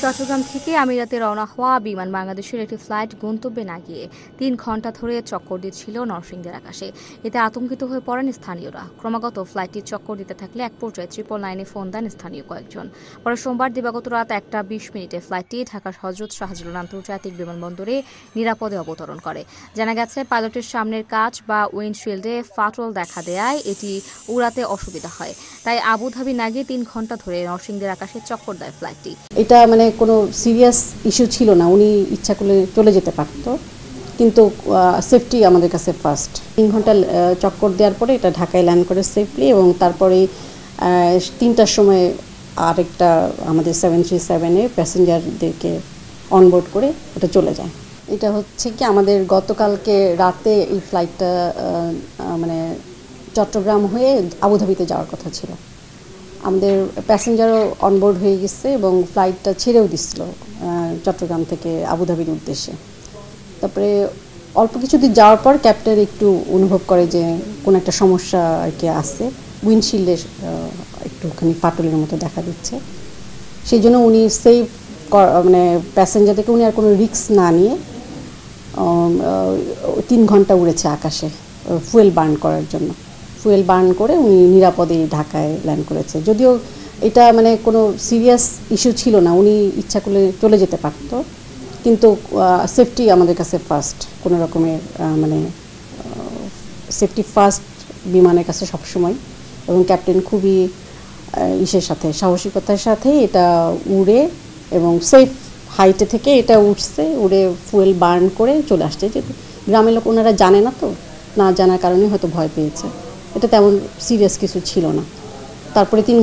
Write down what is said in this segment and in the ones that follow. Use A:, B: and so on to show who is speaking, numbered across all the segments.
A: চট্টগ্রাম থেকে আমিরাতে রওনা হওয়া বিমান বাংলাদেশের একটি ফ্লাইট গন্তব্যে না গিয়ে ৩ ঘণ্টা ধরে চক্কর দিচ্ছিল নরসিংদীর আকাশে। এতে আতঙ্কিত হয়ে পড়েন স্থানীয়রা। ক্রমাগত ফ্লাইটটি চক্কর দিতে থাকলে এক পর্যায়ে 999-এ ফোন দেন স্থানীয় কয়েকজন। পরে সোমবার দিবাগত রাত 1:20 ফ্লাইটটি ঢাকার হজরত শাহজালাল আন্তর্জাতিক বিমানবন্দরে নিরাপদে অবতরণ করে। জানা গেছে, পাইলটের সামনের কাচ বা উইন্ডশিল্ডে ফাটল দেখা দেয়ায় এটি উড়াতে অসুবিধা হয়। তাই আবুধাবি না গিয়ে 3 ঘণ্টা ধরে নরসিংদীর আকাশে চক্কর দেয় ফ্লাইটটি।
B: এটা কোনো সিরিয়াস ইস্যু ছিল না, উনি ইচ্ছা করলে চলে যেতে পারত, কিন্তু সেফটি আমাদের কাছে ফার্স্ট। 3 ঘন্টা চক্কর দেওয়ার পরে এটা ঢাকায় ল্যান্ড করে সেফলি, এবং তারপরে 3টার সময় আরেকটা আমাদের 737-এ প্যাসেঞ্জারদেরকে অনবোর্ড করে ওটা চলে যায়। এটা হচ্ছে কি, আমাদের গতকালকে রাতে এই ফ্লাইটটা চট্টগ্রাম হয়ে আবুধাবিতে যাওয়ার কথা ছিল। আমাদের প্যাসেঞ্জারও অনবোর্ড হয়ে গেছে এবং ফ্লাইটটা ছেড়েও দিচ্ছিল চট্টগ্রাম থেকে আবুধাবির উদ্দেশ্যে। তারপরে অল্প কিছুদিন যাওয়ার পর ক্যাপ্টেন একটু অনুভব করে যে কোনো একটা সমস্যা আর কি আছে, উইন্ডশিল্ডে একটুখানি ফাটলের মতো দেখা দিচ্ছে। সেই জন্য উনি সেফ প্যাসেঞ্জারদেরকে উনি আর কোনো রিস্ক না নিয়ে 3 ঘন্টা উড়েছে আকাশে ফুয়েল বার্ন করার জন্য। ফুয়েল বার্ন করে উনি নিরাপদে ঢাকায় ল্যান্ড করেছে। যদিও এটা কোনো সিরিয়াস ইস্যু ছিল না, উনি ইচ্ছা করলে চলে যেতে পারত, কিন্তু সেফটি আমাদের কাছে ফার্স্ট। কোনো রকমের সেফটি ফার্স্ট বিমানের কাছে সবসময়। এবং ক্যাপ্টেন খুবই সাহসিকতার সাথে এটা উড়ে এবং সেফ হাইটে থেকে এটা উঠছে, উড়ে ফুয়েল বার্ন করে চলে আসছে। যেহেতু গ্রামের লোক ওনারা জানে না, তো না জানার কারণে হয়তো ভয় পেয়েছে। এটা তেমন সিরিয়াস কিছু ছিল না। তারপরে 3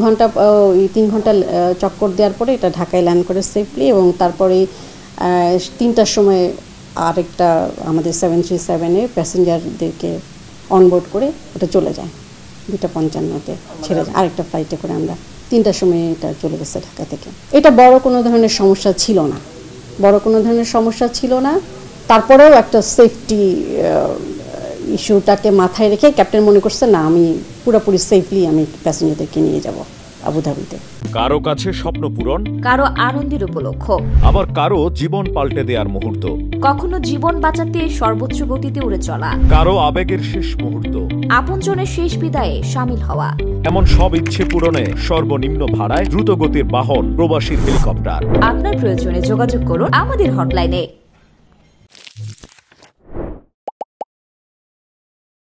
B: ঘন্টা চক্কর দেওয়ার পরে এটা ঢাকায় ল্যান্ড করে সেফলি, এবং তারপরে 3টার সময় আরেকটা আমাদের 737-এ প্যাসেঞ্জারদেরকে অনবোর্ড করে ওটা চলে যায়। 2:55-তে ছেড়ে যায় আরেকটা ফ্লাইটে করে। আমরা 3টার সময় এটা চলে গেছে ঢাকা থেকে। এটা বড় কোনো ধরনের সমস্যা ছিল না। তারপরেও একটা সেফটি ইস্যুটাকে মাথায় রেখে ক্যাপ্টেন মনে করছে, না, আমি পুরোপুরি সেফলি আমি প্যাসেঞ্জারদেরকে নিয়ে যাব আবুধাবিতে।
C: কারো কাছে স্বপ্ন পূরণ,
A: কারো আনন্দের উপলক্ষ,
C: আবার কারো জীবন পাল্টে দেওয়ার মুহূর্ত,
A: কখনো জীবন বাঁচাতে সর্বোচ্চ গতিতে উড়ে চলা,
C: কারো আবেগের শেষ মুহূর্ত,
A: আপনজনের শেষ বিদায়ে শামিল হওয়া।
C: এমন সব ইচ্ছে পূরণে সর্বনিম্ন ভাড়ায় দ্রুতগতির বাহন প্রবাসীর হেলিকপ্টার।
A: আপনার প্রয়োজনে যোগাযোগ করুন আমাদের হটলাইনে।